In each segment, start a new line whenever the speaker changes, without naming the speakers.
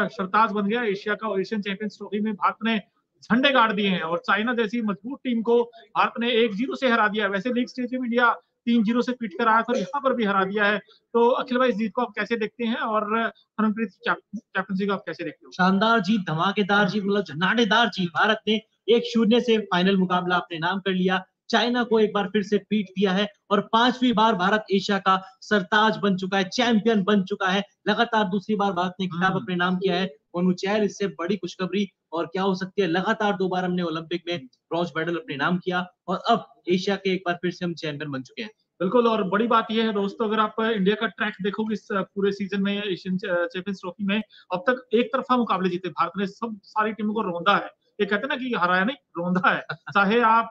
सरताज बन गया एशिया का। एशियन चैंपियंस ट्रॉफी में भारत ने झंडे गाड़ दिए हैं और चाइना जैसी मजबूत टीम को भारत ने 1-0 से हरा दिया है। वैसे लीग स्टेज में इंडिया 3-0 से पीट कर आया था, यहाँ पर भी हरा दिया है। तो अखिल भाई, इस जीत को आप कैसे देखते हैं और हरमनप्रीत कैप्टनसी को आप कैसे देखते हो?
शानदार जीत, धमाकेदार जीत, मतलब झनाटेदार जीत। भारत ने 1-0 से फाइनल मुकाबला अपने नाम कर लिया, चाइना को एक बार फिर से पीट दिया है और 5वीं बार भारत एशिया का सरताज बन चुका है, चैंपियन बन चुका है। लगातार दूसरी बार भारत ने खिताब अपने नाम किया है। अनुचैर, इससे बड़ी खुशखबरी और क्या हो सकती है। लगातार 2 बार हमने ओलंपिक में ब्रॉन्ज मेडल अपने नाम किया और अब एशिया के एक बार फिर से हम चैंपियन बन चुके हैं।
बिल्कुल, और बड़ी बात यह है दोस्तों, अगर आप इंडिया का ट्रैक देखोगे इस पूरे सीजन में एशियन चैंपियंस ट्रॉफी में, अब तक एक तरफा मुकाबले जीते भारत ने, सब सारी टीमों को रौंदा है। ये कहते हैं ना कि हराया नहीं, रौंदा है। चाहे आप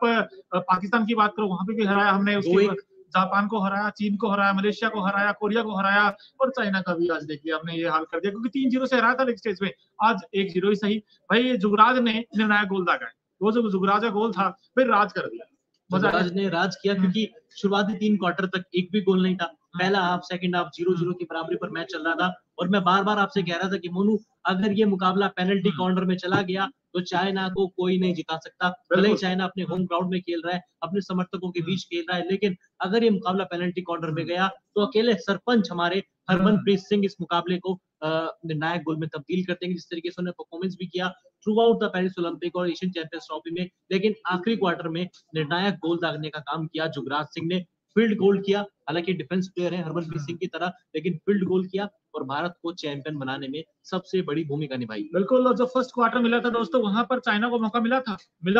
पाकिस्तान की बात करो, वहां पे भी हराया हमने, उसके बाद जापान को हराया, चीन को हराया, मलेशिया को हराया, कोरिया को हराया और चाइना का भी आज देख लिया हमने ये हाल कर दिया, क्योंकि 3-0 से हराया था लीग स्टेज में, आज 1-0 ही सही। भाई जुगराज ने निर्णायक गोल दागा है, वो जो जुगराज का गोल था फिर राज कर दिया।
जुगराज ने राज किया, क्योंकि शुरुआती 3 क्वार्टर तक एक भी गोल नहीं था। पहला हाफ, सेकंड हाफ 0-0 की बराबरी पर मैच चल रहा था और मैं बार-बार आपसे कह रहा था कि मोनू, अगर ये मुकाबला पेनल्टी कॉर्नर में चला गया तो चाइना को कोई नहीं जिता सकता। भले ही चाइना अपने होम ग्राउंड में खेल रहा है, अपने समर्थकों के बीच खेल रहा है, लेकिन अगर ये मुकाबला पेनल्टी कॉर्नर में गया तो अकेले सरपंच हमारे हरमनप्रीत सिंह इस मुकाबले को निर्णायक गोल में तब्दील कर देंगे। जिस तरीके से उन्होंने परफॉर्मेंस भी किया through out the Paris Olympic और एशियन चैंपियंस ट्रॉफी में, लेकिन आखिरी क्वार्टर में निर्णायक गोल दागने का काम किया जुगराज सिंह ने। फील्ड गोल किया, हालांकि डिफेंस प्लेयर है हरमनप्रीत सिंह की तरह, लेकिन फील्ड गोल किया और भारत को चैंपियन बनाने में सबसे बड़ी भूमिका निभाई।
बिल्कुल, और जो फर्स्ट क्वार्टर मिला था दोस्तों, वहां पर चाइना को मौका मिला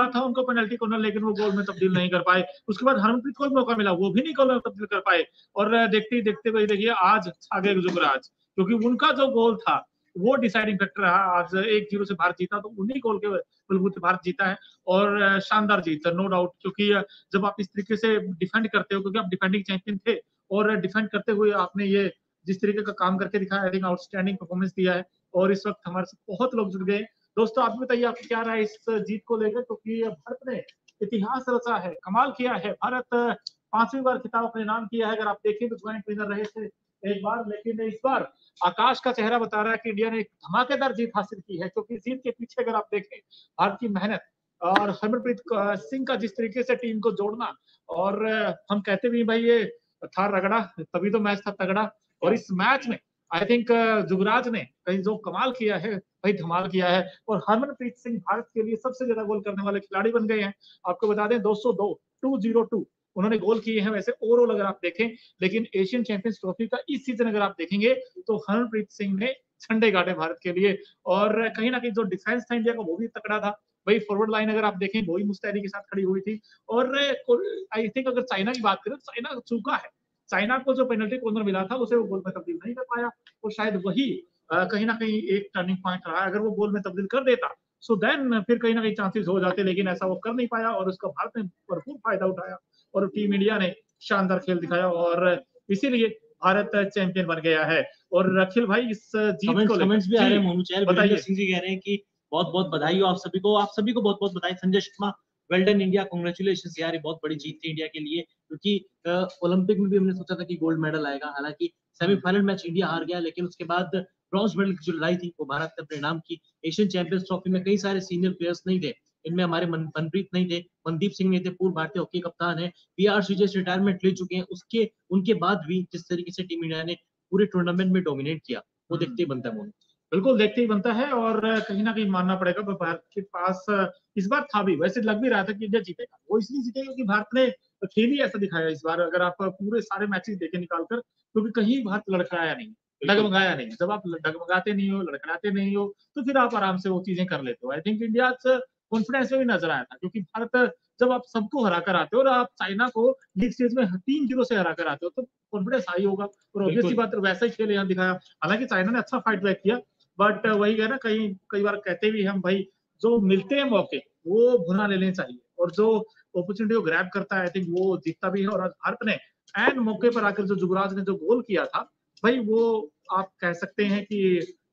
था उनको पेनल्टी कॉर्नर, लेकिन वो गोल में तब्दील नहीं कर पाए। उसके बाद हरमनप्रीत को भी मौका मिला, वो भी नहीं गोल में तब्दील कर पाए। और देखते ही देखते हुए देखिए आज आगे जुगराज, क्योंकि उनका जो गोल था वो डिसाइडिंग फैक्टर रहा। आज 1-0 से भारत जीता, तो उन्हीं गोल के बलबूते भारत जीता है और शानदार जीत नो डाउट। क्योंकि जब आप इस तरीके से डिफेंड करते हो, क्योंकि आप डिफेंडिंग चैंपियन थे और डिफेंड करते हुए आपने ये जिस तरीके का काम करके दिखाया, आई थिंक आउटस्टैंडिंग परफॉर्मेंस दिया है और इस वक्त हमारे साथ बहुत लोग जुड़ गए। दोस्तों आप बताइए, आपको क्या रहा है इस जीत को लेकर, क्योंकि भारत ने इतिहास रचा है, कमाल किया है। भारत 5वीं बार खिताब अपने नाम किया है। अगर आप देखें तो ज्वाइंट विनर रहे थे एक बार, लेकिन इस बार आकाश का चेहरा बता रहा है कि इंडिया ने एक धमाकेदार जीत हासिल की है। क्योंकि जीत के पीछे अगर आप देखें भारत की मेहनत और हरमनप्रीत सिंह का जिस तरीके से टीम को जोड़ना, और हम कहते भी भाई ये था रगड़ा, तभी तो मैच था तगड़ा। और इस मैच में आई थिंक जुगराज ने कहीं जो कमाल किया है, भाई धमाल किया है। और हरमनप्रीत सिंह भारत के लिए सबसे ज्यादा गोल करने वाले खिलाड़ी बन गए हैं। आपको बता दें 202 202 उन्होंने गोल किए हैं वैसे ओवरऑल अगर आप देखें, लेकिन एशियन चैंपियंस ट्रॉफी का इस सीजन अगर आप देखेंगे तो हरमनप्रीत सिंह ने झंडे गाड़े भारत के लिए। और कहीं ना कहीं जो डिफेंस था इंडिया का वो भी तकड़ा था। भाई फॉरवर्ड लाइन अगर आप देखें वो ही मुस्तैदी के साथ खड़ी हुई थी। और आई थिंक अगर चाइना की बात करें तो चाइना चूका है, चाइना को जो पेनल्टी कॉर्नर मिला था उसे वो गोल में तब्दील नहीं कर पाया, और शायद वही कहीं ना कहीं एक टर्निंग पॉइंट रहा। अगर वो गोल में तब्दील कर देता सो देन फिर कहीं ना कहीं चांसेस हो जाते, लेकिन ऐसा वो कर नहीं पाया और उसका भारत ने भरपूर फायदा उठाया और टीम इंडिया ने शानदार खेल दिखाया और इसीलिए भारत चैंपियन बन गया है। और अखिल भाई इस जीत को
कमेंट्स भी आ रहे हैं, मोनू चहल,
बताइए।
सिंह जी कह रहे हैं कि बहुत बहुत बधाई हो आप सभी को, आप सभी को बहुत बहुत बधाई। Sanjay Sharma, well done India, congratulations यार, ये बहुत बड़ी जीत थी इंडिया के लिए, क्योंकि ओलंपिक में भी हमने सोचा था कि गोल्ड मेडल आएगा। हालांकि सेमीफाइनल मैच इंडिया हार गया, लेकिन उसके बाद ब्रॉन्ज मेडल की जो लड़ाई थी वो भारत ने अपने नाम की। एशियन चैंपियंस ट्रॉफी में कई सारे सीनियर प्लेयर्स नहीं थे, इनमें हमारे मनप्रीत नहीं थे, मनदीप सिंह नहीं थे, पूर्व भारतीय हॉकी कप्तान है, पीआर श्रीजेश रिटायरमेंट ले चुके हैं, उसके उनके बाद भी जिस तरीके से टीम इंडिया ने पूरे टूर्नामेंट में डोमिनेट किया वो देखते ही बनता है मोनू।
बिल्कुल देखते ही बनता है और कहीं ना कहीं मानना पड़ेगा भारत के पास इस बार था भी, वैसे लग भी रहा था कि इंडिया जीतेगा। वो इसलिए जीतेगा क्योंकि भारत ने खेल ही ऐसा दिखाया इस बार। अगर आप पूरे सारे मैचेस देखे निकालकर, क्योंकि कहीं भारत लड़खड़ाया नहीं, डगमगाया नहीं। जब आप डगमगाते नहीं हो, लड़खड़ाते नहीं हो, तो फिर आप आराम से वो चीजें कर लेते हो। आई थिंक इंडिया कॉन्फिडेंस में भी नजर आया था, क्योंकि भारत जब आप सबको हरा कर आते हो और आप चाइना को लीग स्टेज में 3-0 से हरा कर आते हो तो कॉन्फिडेंस हाई होगा और ऑब्वियसली बात वैसा ही खेल यहाँ दिखाया। हालांकि चाइना ने अच्छा फाइट बैक किया, बट वही है ना, कई बार कहते भी हम भाई जो मिलते हैं मौके वो भुना लेने चाहिए, और जो अपॉर्चुनिटी को ग्रैब करता है आई थिंक वो जीतता भी है। और आज भारत ने एंड मौके पर आकर जो जुगराज ने जो गोल किया था, भाई वो आप कह सकते हैं कि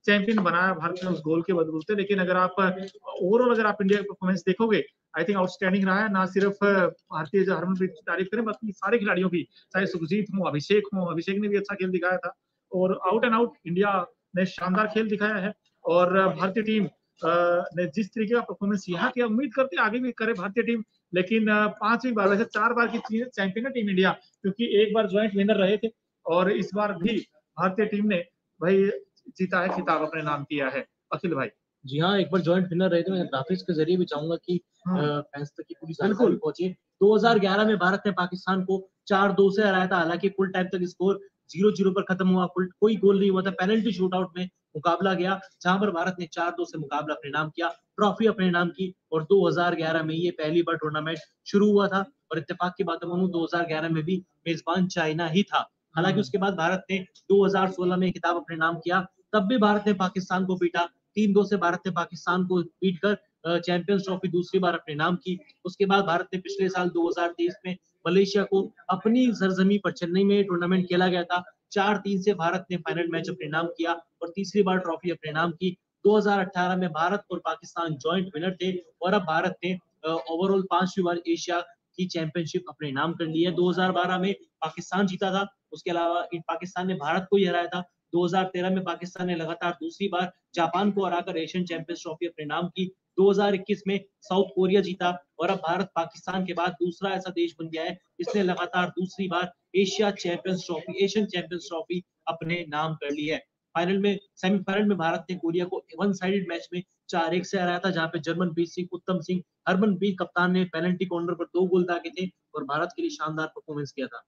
चैंपियन बनाया भारत ने उस गोल के बदलते। लेकिन अगर आप ओवरऑल अगर आप इंडिया की परफॉर्मेंस देखोगे, आई थिंक आउटस्टैंडिंग रहा है। ना सिर्फ भारतीय जो हरमनप्रीत की तारीफ करें, बाकी सारे खिलाड़ियों की, चाहे सुखजीत हो, अभिषेक ने भी अच्छा खेल दिखाया था और आउट एंड आउट इंडिया ने शानदार खेल दिखाया है। और भारतीय टीम ने जिस तरीके का परफॉर्मेंस यहाँ किया, उम्मीद करते हैं आगे भी करे भारतीय टीम। लेकिन 5वीं बार, वैसे 4 बार की चैंपियन है टीम इंडिया, क्योंकि एक बार ज्वाइंट विनर रहे थे और इस बार भी भारतीय टीम ने भाई जीता है, खिताब अपने नाम किया है। अखिल भाई
जी हाँ, एक बार जॉइंट विनर रहे थे। मैं ग्राफिक्स के जरिए भी चाहूंगा कि फैंस तक की पूरी जानकारी पहुंचे। 2011 में भारत ने पाकिस्तान को 4-2 से हराया था। हालांकि फुल टाइम तक स्कोर 0-0 पर खत्म हुआ, कोई गोल नहीं हुआ था। पेनल्टी शूटआउट में मुकाबला गया, जहां पर भारत ने 4-2 से मुकाबला अपने नाम किया, ट्रॉफी अपने नाम की। और 2011 में ये पहली बार टूर्नामेंट शुरू हुआ था और इत्तेफाक की बात मानूं 2011 में भी मेजबान चाइना ही था। हालांकि उसके बाद भारत ने 2016 में खिताब अपने नाम किया, तब भी भारत ने पाकिस्तान को पीटा। 3-2 से भारत ने पाकिस्तान को पीटकर चैंपियंस ट्रॉफी दूसरी बार अपने नाम की। उसके बाद भारत ने पिछले साल 2023 में मलेशिया को अपनी सरजमी पर चेन्नई में टूर्नामेंट खेला गया था, 4-3 से भारत ने फाइनल मैच अपने नाम किया और तीसरी बार ट्रॉफी अपने नाम की। 2018 में भारत और पाकिस्तान जॉइंट विनर थे और अब भारत ने ओवरऑल 5वीं बार एशिया की चैंपियनशिप अपने नाम कर ली है। 2012 में पाकिस्तान जीता था, उसके अलावा पाकिस्तान ने भारत को ही हराया था। 2013 में पाकिस्तान ने लगातार दूसरी बार जापान को हराकर एशियन चैंपियंस ट्रॉफी अपने नाम की। 2021 में साउथ कोरिया जीता और अब भारत पाकिस्तान के बाद दूसरा ऐसा देश बन गया है जिसने लगातार दूसरी बार एशियन चैंपियंस ट्रॉफी अपने नाम कर ली है। सेमीफाइनल में भारत ने कोरिया को वन साइडेड मैच में 4-1 से हराया था, जहां पे जर्मनप्रीत सिंह, उत्तम सिंह, हरमनप्रीत कप्तान ने पेनल्टी कॉर्नर पर 2 गोल दागे थे और भारत के लिए शानदार परफॉर्मेंस किया था।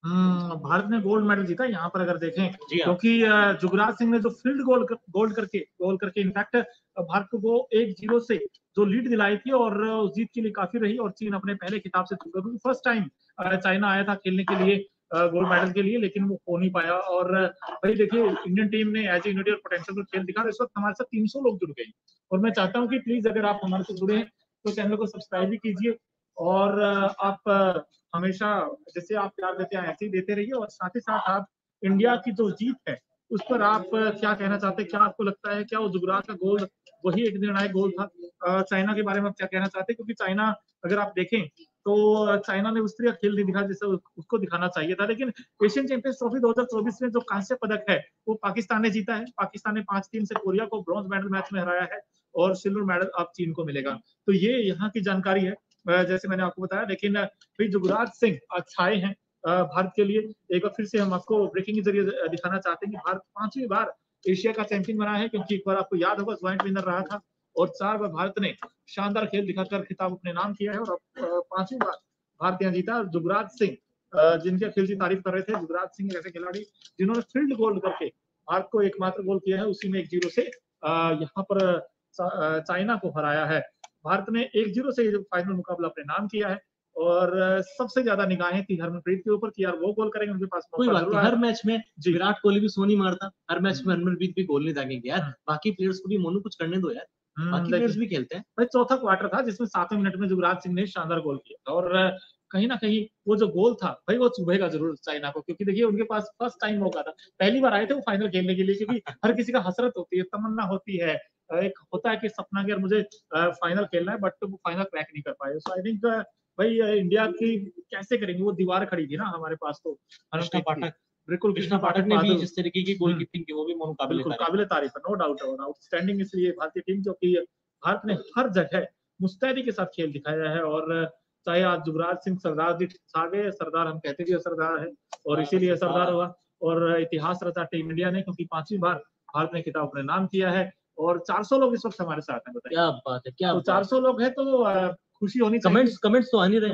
भारत ने गोल्ड मेडल जीता यहाँ पर अगर देखें,
जी हाँ।
क्योंकि जुगराज सिंह ने जो फील्ड गोल करके इनफैक्ट भारत को वो 1-0 से जो लीड दिलाई थी और उस जीत के लिए काफी रही और चीन अपने पहले खिताब से चूका, क्योंकि फर्स्ट टाइम चाइना आया था खेलने के लिए गोल्ड मेडल के लिए, लेकिन वो हो नहीं पाया। और भाई देखिए, इंडियन टीम ने एज ए यूनिटी और पोटेंशियल पर खेल दिखा। इस वक्त हमारे साथ 300 लोग जुड़ गए और मैं चाहता हूँ कि प्लीज अगर आप हमारे साथ जुड़े हैं तो चैनल को सब्सक्राइब भी कीजिए और आप हमेशा जैसे आप प्यार देते हैं ऐसे ही देते रहिए। और साथ ही साथ आप इंडिया की जो जीत है उस पर आप क्या कहना चाहते हैं, क्या आपको लगता है, क्या वो जुगराज का गोल वही एक निर्णायक गोल था? चाइना के बारे में आप क्या कहना चाहते हैं, क्योंकि चाइना अगर आप देखें तो चाइना ने उस तरह खेल नहीं दिखा जैसे उसको दिखाना चाहिए था। लेकिन एशियन चैंपियंस ट्रॉफी 2024 में जो कांस्य पदक है वो पाकिस्तान ने जीता है। पाकिस्तान ने 5-3 से कोरिया को ब्रॉन्ज मेडल मैच में हराया है और सिल्वर मेडल अब चीन को मिलेगा। तो ये यहाँ की जानकारी है जैसे मैंने आपको बताया। लेकिन फिर जुगराज सिंह छाए हैं भारत के लिए। एक बार फिर से हम आपको ब्रेकिंग के जरिए दिखाना चाहते हैं कि भारत 5वीं बार एशिया का चैंपियन बना है, क्योंकि एक बार आपको याद होगा ज्वाइंट विनर रहा था और 4 बार भारत ने शानदार खेल दिखाकर खिताब अपने नाम किया है और अब 5वीं बार भारत यहाँ जीता। जुगराज सिंह जिनके खेल की तारीफ कर रहे थे, जुगराज सिंह ऐसे खिलाड़ी जिन्होंने फील्ड गोल करके भारत को एकमात्र गोल किया है, उसी में 1-0 से यहाँ पर चाइना को हराया है। भारत ने 1-0 से फाइनल मुकाबला अपने नाम किया है और सबसे ज्यादा निगाहें थी हरमनप्रीत के ऊपर कि यार वो गोल करेंगे, उनके पास
कोई बात नहीं, हर मैच में विराट कोहली भी सो नहीं मारता, हर मैच में हरमनप्रीत भी गोल नहीं दागेंगे यार। बाकी प्लेयर्स को भी मोनू कुछ करने दो यार, बाकी प्लेयर्स भी खेलते हैं।
भाई चौथा क्वार्टर था जिसमें 7वें मिनट में जुगराज सिंह ने शानदार गोल किया था और कहीं ना कहीं वो जो गोल था भाई वो चुभेगा जरूर चाइना को, क्योंकि देखिए उनके पास फर्स्ट टाइम मौका था, पहली बार आए थे वो फाइनल खेलने के लिए। क्योंकि हर किसी का हसरत होती है, तमन्ना होती है, एक होता है कि सपना कि यार मुझे फाइनल खेलना है, बट वो फाइनल क्रैक नहीं कर पाए। सो आई थिंक भाई इंडिया की कैसे करेंगे, वो दीवार खड़ी थी ना हमारे पास। तो
कृष्णा पाठक,
बिल्कुल
कृष्णा पाठक ने भी जिस तरीके की गोलकीपिंग की वो भी
काबिल तारीफ है, नो डाउट। और आउटस्टैंडिंग इसलिए भारतीय टीम, जो कि भारत ने हर जगह मुस्तैदी के साथ खेल दिखाया है। और चाहे आज जुगराज सिंह सरदार जी छा गए, सरदार हम कहते भी सरदार है और इसीलिए सरदार हुआ और इतिहास रचा टीम इंडिया ने, क्योंकि 5वीं बार भारत ने खिताब अपने नाम किया है। और 400 लोग इस वक्त हमारे साथ हैं, बताइए
क्या बात है, क्या
तो 400 लोग हैं तो खुशी होनी चाहिए।
कमेंट्स तो आ नहीं रहे,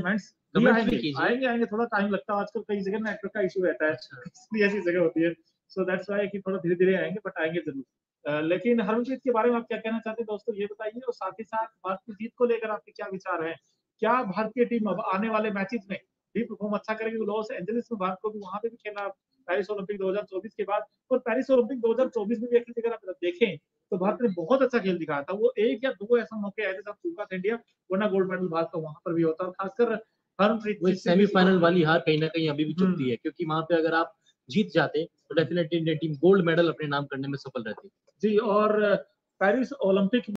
कमेंट्स आएंगे, थोड़ा टाइम लगता है, आजकल कई जगह नेटवर्क का इशू रहता है, इसलिए ऐसी जगह होती है। सो दैट्स व्हाई कि थोड़ा धीरे धीरे आएंगे, बट आएंगे जरूर। लेकिन हरमनप्रीत के बारे में आप क्या कहना चाहते हैं दोस्तों, ये बताइए। और साथ ही साथ भारत की जीत को लेकर आपके क्या विचार हैं? क्या भारतीय टीम अब आने वाले मैचेस में भी परफॉर्म अच्छा करेगी? लॉस एंजलिस में भारत को भी वहां पे भी खेलना, पेरिस ओलंपिक 2024 के बाद। और पेरिस ओलंपिक 2024 में भी अगर आप देखें तो भारत ने बहुत अच्छा खेल दिखाया था। वो 1 या 2 ऐसा मौके आए थे जब चूका था इंडिया, वरना गोल्ड मेडल भारत का वहां पर भी होता। खासकर हरमनप्रीत
सेमीफाइनल वाली हार कहीं ना कहीं अभी भी चुभती है, क्योंकि वहां पे अगर आप जीत जाते तो definitely Indian team gold medal अपने नाम करने में सफल रहती।
जी, और पेरिस ओलंपिक